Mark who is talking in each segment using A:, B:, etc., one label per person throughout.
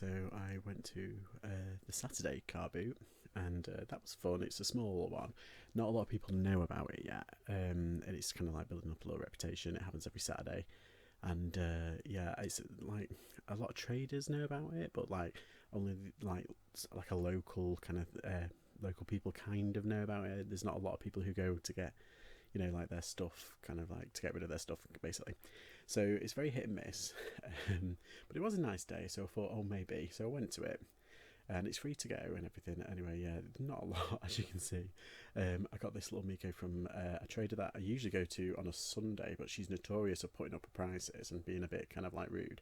A: so I went to the Saturday Carboot, and that was fun. It's a small one. Not a lot of people know about it yet, and it's kind of like building up a little reputation. It happens every Saturday, and yeah, it's like a lot of traders know about it, but like only like a local kind of local people kind of know about it. There's not a lot of people who go to get like their stuff, kind of like to get rid of their stuff basically. So it's very hit and miss, but it was a nice day, so I thought, oh, maybe. So I went to it, and it's free to go and everything. Anyway, yeah, not a lot, as you can see. I got this little Miko from a trader that I usually go to on a Sunday, but she's notorious for putting up her prices and being a bit kind of like rude.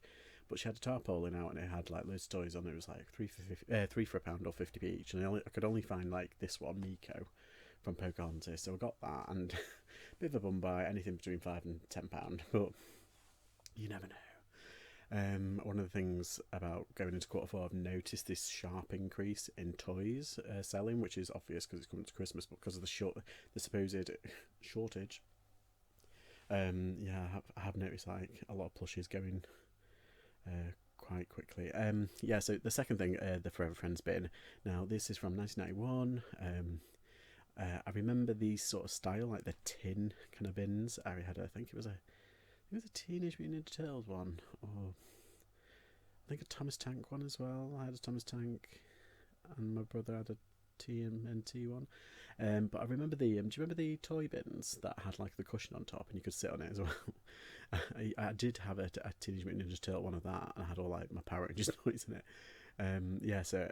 A: But she had a tarpaulin out, and it had like loads of toys on it. It was like three for a pound or 50p each, and I could only find like this one Miko from Pocahontas, so I got that, and a bit of a bum buy, anything between £5 and £10, but you never know. One of the things about going into Q4, I've noticed this sharp increase in toys selling, which is obvious because it's coming to Christmas, but because of the supposed shortage. Yeah, I have noticed like a lot of plushies going quite quickly. Yeah, so the second thing, the Forever Friends bin. Now this is from 1991. I remember these sort of style, like the tin kind of bins. I think it was a Teenage Mutant Ninja Turtles one, or I think a Thomas Tank one as well. I had a Thomas Tank, and my brother had a TMNT one. But I remember do you remember the toy bins that had like the cushion on top and you could sit on it as well? I did have a Teenage Mutant Ninja Turtle one of that, and I had all like my Power Rangers toys in it. So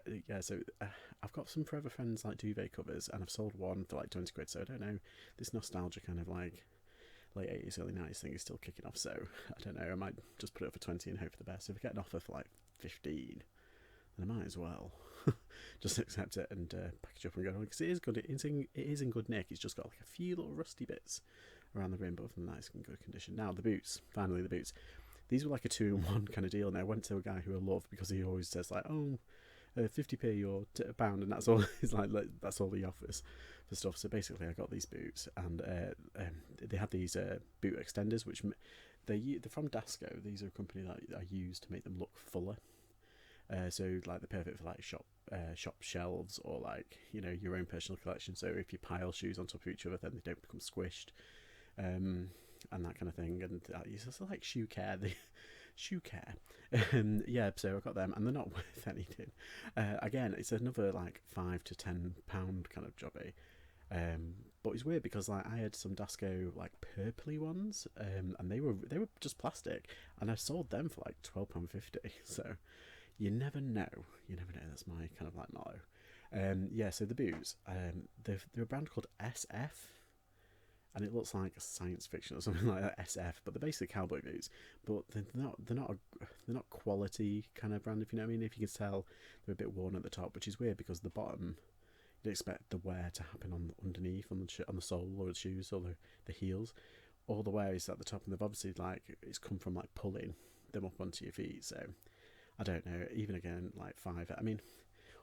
A: I've got some Forever Friends like duvet covers, and I've sold one for like 20 quid. So I don't know, this nostalgia kind of like late 80s, early 90s thing is still kicking off. So I don't know, I might just put it up for 20 and hope for the best. If I get an offer for like 15, then I might as well just accept it and package up and go on, because it is good. It is in good nick. It's just got like a few little rusty bits around the rim, but other than that, it's in good condition. Now the boots, finally the boots. These were like a 2-in-1 kind of deal, and I went to a guy who I love because he always says like, oh, 50p or a pound, and that's all. It's like that's all he offers for stuff. So basically, I got these boots, and they had these boot extenders, which they're from Dasco. These are a company that I use to make them look fuller. So like they're perfect for like shop shelves, or like your own personal collection. So if you pile shoes on top of each other, then they don't become squished. And that kind of thing, and it's just like shoe care. Yeah, so I got them, and they're not worth anything. Again, it's another like £5 to £10 kind of jobby. But it's weird because like I had some Dasco like purpley ones, and they were just plastic, and I sold them for like £12.50. So you never know. That's my kind of like motto. Yeah. So the boots, they're a brand called SF. And it looks like science fiction or something like that, SF. But they're basically cowboy boots. But they're not quality kind of brand, if you know what I mean. If you can tell, they're a bit worn at the top, which is weird because the bottom, you'd expect the wear to happen underneath on the sole or the shoes or the heels. All the wear is at the top, and they've obviously it's come from like pulling them up onto your feet. So I don't know. Even again, like £5. I mean,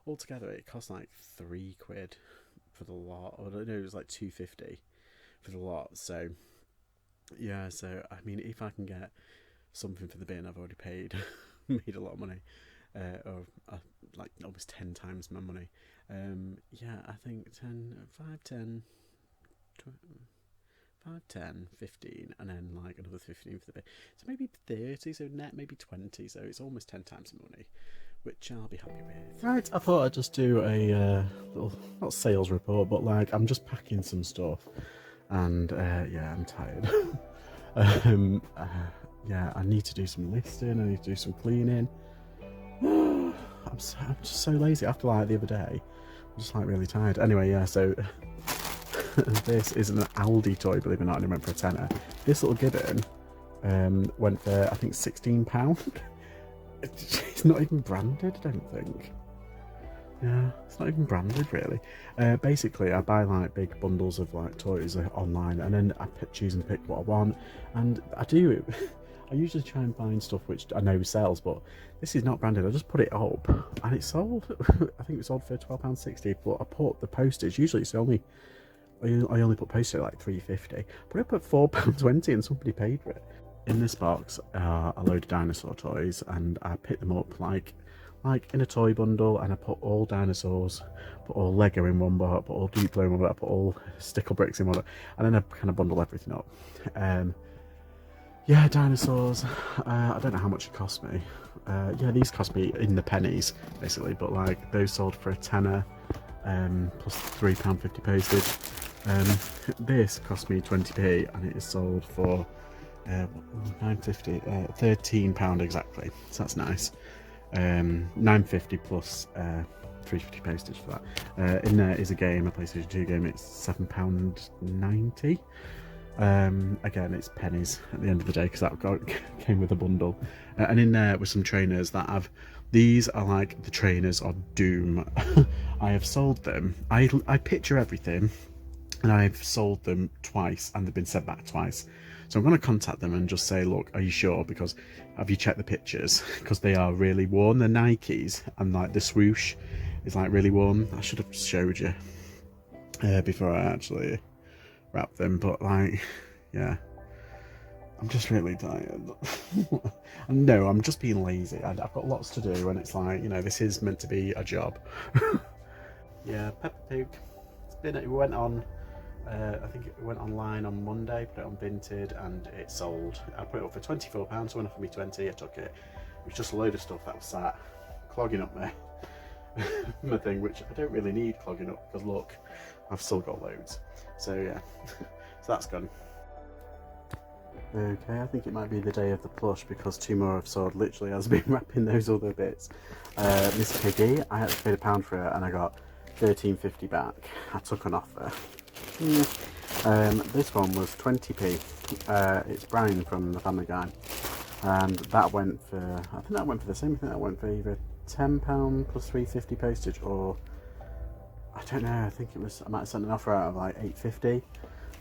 A: altogether it cost like £3 for the lot. Or I don't know, it was like £2.50. For the lot. So yeah, so I mean, if I can get something for the bin, I've already paid made a lot of money, or like almost 10 times my money. Yeah, I think 15, and then like another 15 for the bin, so maybe 30, so net maybe 20, so it's almost 10 times the money, which I'll be happy with. Right, I thought I'd just do a little, not sales report, but like I'm just packing some stuff. And yeah, I'm tired. Yeah, I need to do some listing. I need to do some cleaning. I'm just so lazy. After like the other day, I'm just like really tired. Anyway, yeah. So this is an Aldi toy, believe it or not, and it went for a tenner. This little gibbon went for I think £16. It's not even branded, I don't think. Yeah, it's not even branded really. Basically, I buy like big bundles of like toys online, and then I choose and pick what I want. And I usually try and find stuff which I know sells, but this is not branded. I just put it up, and it sold. I think it sold for £12.60. But I put the postage. Usually, I only put postage at like £3.50. But I put £4.20, and somebody paid for it. In this box are a load of dinosaur toys, and I picked them up like like in a toy bundle, and I put all dinosaurs, put all Lego in one box, put all Duplo in one box, put all stickle bricks in one box, and then I kind of bundle everything up. Yeah, dinosaurs. I don't know how much it cost me. Yeah, these cost me in the pennies basically, but like those sold for a tenner, plus £3.50 postage. This cost me 20p, and it is sold for £9.50, £13 exactly. So that's nice. £9.50 plus £3.50 postage for that. In there is a game, a PlayStation 2 game. It's £7.90. Again, it's pennies at the end of the day because that came with a bundle. And in there were some trainers that have. These are like the trainers of doom. I have sold them. I picture everything, and I've sold them twice, and they've been sent back twice. So I'm going to contact them and just say, look, are you sure? Because have you checked the pictures? Because they are really worn. They're Nikes, and like the swoosh is like really worn. I should have showed you before I actually wrap them, but like, yeah, I'm just really tired. No, I'm just being lazy. I've got lots to do, and it's like, you know, this is meant to be a job. Yeah, Peppa Pig. It went on. I think it went online on Monday, put it on Vinted, and it sold. I put it up for £24, someone offered me 20, I took it. It was just a load of stuff that was sat clogging up my thing, which I don't really need clogging up, because look, I've still got loads. So yeah, so that's gone. Okay, I think it might be the day of the plush, because two more I've sold literally as I've been wrapping those other bits. Miss Piggy, I had to pay £1 for it, and I got £13.50 back. I took an offer. This one was 20p. It's Brian from the Family Guy, and that went for, I think that went for the same thing. That went for either £10 plus £3.50 postage, or I don't know, I think it was, I might have sent an offer out of like £8.50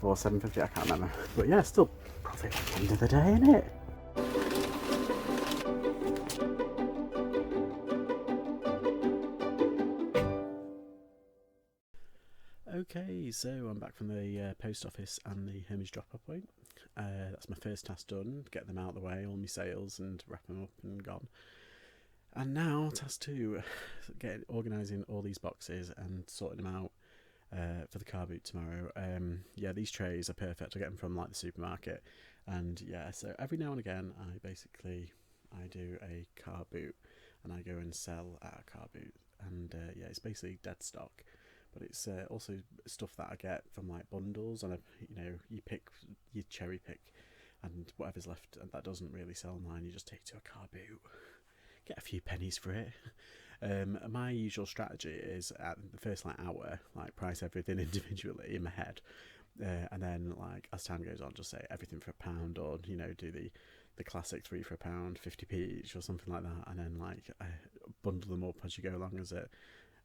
A: or £7.50, I can't remember. But yeah, still profit at the end of the day, innit? Okay, so I'm back from the post office and the Hermes drop-off point. That's my first task done, get them out of the way, all my sales, and wrap them up and gone. And now, task 2, organising all these boxes and sorting them out for the car boot tomorrow. Yeah, these trays are perfect. I get them from like the supermarket, and yeah, so every now and again I do a car boot, and I go and sell at a car boot, and yeah, it's basically dead stock, but it's also stuff that I get from like bundles, and you know, you cherry pick, and whatever's left and that doesn't really sell online, you just take to a car boot, get a few pennies for it. My usual strategy is at the first like hour, like price everything individually in my head, and then like as time goes on, just say everything for £1, or you know, do the classic 3 for £1, 50p each or something like that, and then like bundle them up as you go along as it,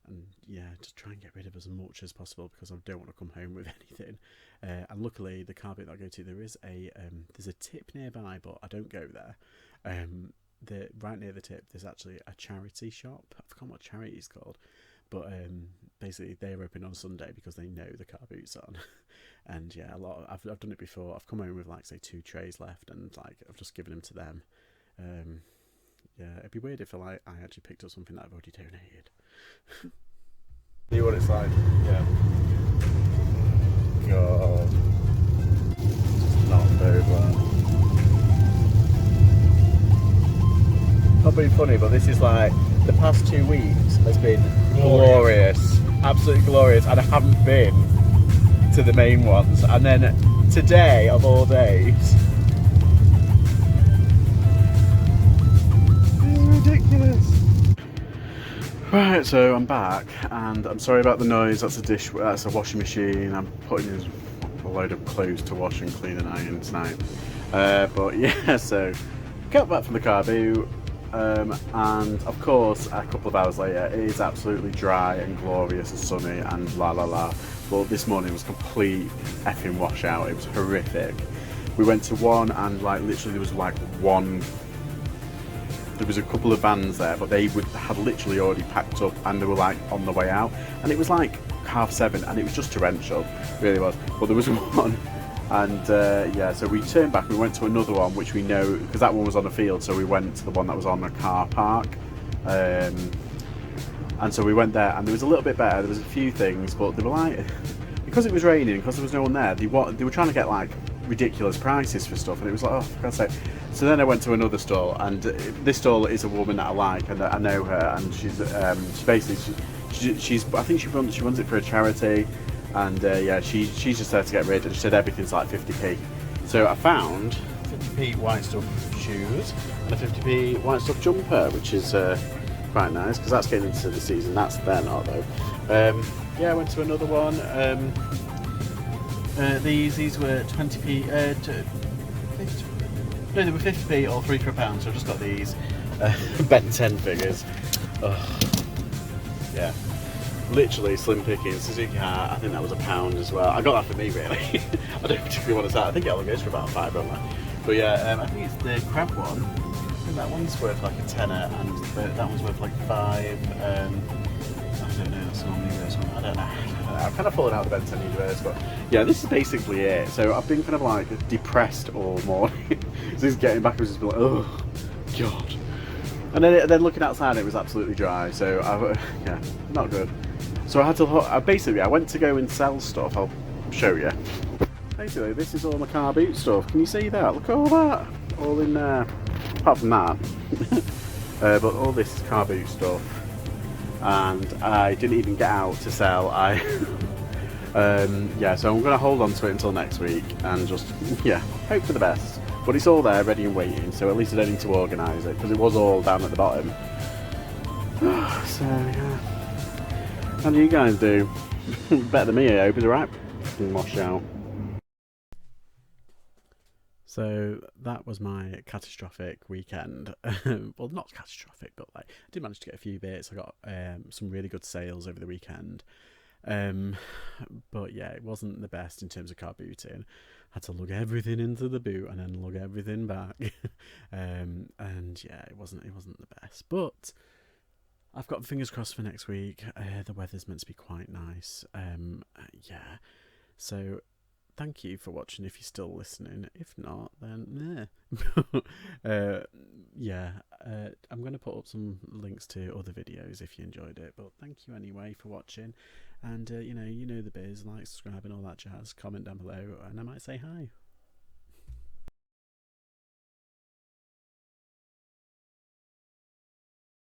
A: and yeah, just try and get rid of as much as possible, because I don't want to come home with anything. And luckily the car boot that I go to, there's a tip nearby, but I don't go there. Right near the tip, there's actually a charity shop. I forgot what charity it's called, but basically they're open on Sunday because they know the car boot's on. And yeah, I've done it before. I've come home with like say 2 trays left, and like I've just given them to them. Yeah, it'd be weird if I actually picked up something that I've already donated. See what it's like. Yeah. God, it's not very well. Not being funny, but this is like the past 2 weeks has been glorious, absolutely glorious, and I haven't been to the main ones. And then today, of all days, it's ridiculous. Right, so I'm back, and I'm sorry about the noise. That's a washing machine. I'm putting a load of clothes to wash and clean and iron tonight. But yeah, so got back from the car boot. And of course, a couple of hours later, it is absolutely dry and glorious and sunny and la la la. But this morning was complete effing washout. It was horrific. We went to one, and like literally there was like one. There was a couple of vans there, but they had literally already packed up, and they were like on the way out. And it was like 7:30, and it was just torrential, it really was. But there was one. And yeah, so we turned back, we went to another one which we know, because that one was on a field, so we went to the one that was on a car park, And so we went there, and there was a little bit better. There was a few things, but they were like, because it was raining, because there was no one there, they were trying to get like ridiculous prices for stuff, and it was like, oh, for God's sake. So then I went to another stall, and this stall is a woman that I like, and I know her, and she's basically she's I think she runs it for a charity, and yeah, she's just there to get rid, and she said everything's like 50p. So I found 50p white stuff shoes and a 50p white stuff jumper, which is quite nice, because that's getting into the season. They're not though. Yeah, I went to another one. These were 20p. No, they were 50p or 3 for £1. So I just got these Ben 10 figures. Ugh. Yeah, literally slim pickings. Suzuki hat, I think that was £1 as well. I got that for me really. I don't particularly want to start. I think it only goes for about £5, don't I? But yeah, I think it's the crab one. I think that one's worth like a tenner, and that one's worth like 5. I don't know, that's normally this one. I don't know. I've kind of fallen out of the Ben 10 universe, but yeah, this is basically it. So I've been kind of like depressed all morning. Since getting back, I was just like, oh god. And then looking outside, it was absolutely dry. So yeah, not good. So I had to basically I went to go and sell stuff. I'll show you. Basically, this is all my Carboot stuff. Can you see that? Look at all that, all in there. Apart from that, but all this is Carboot stuff. And I didn't even get out to sell. Yeah, so I'm going to hold on to it until next week and just, yeah, hope for the best. But it's all there, ready and waiting, so at least I don't need to organise it, because it was all down at the bottom. So, yeah. How do you guys do? Better than me, I hope. Is it right? Wash out. So that was my catastrophic weekend. Well, not catastrophic, but like I did manage to get a few bits. I got some really good sales over the weekend. But yeah, it wasn't the best in terms of car booting. Had to lug everything into the boot and then lug everything back. And yeah, it wasn't the best. But I've got fingers crossed for next week. The weather's meant to be quite nice. Yeah. So thank you for watching if you're still listening. If not, then yeah, I'm going to put up some links to other videos if you enjoyed it. But thank you anyway for watching. And you know the biz, like, subscribe and all that jazz. Comment down below and I might say hi.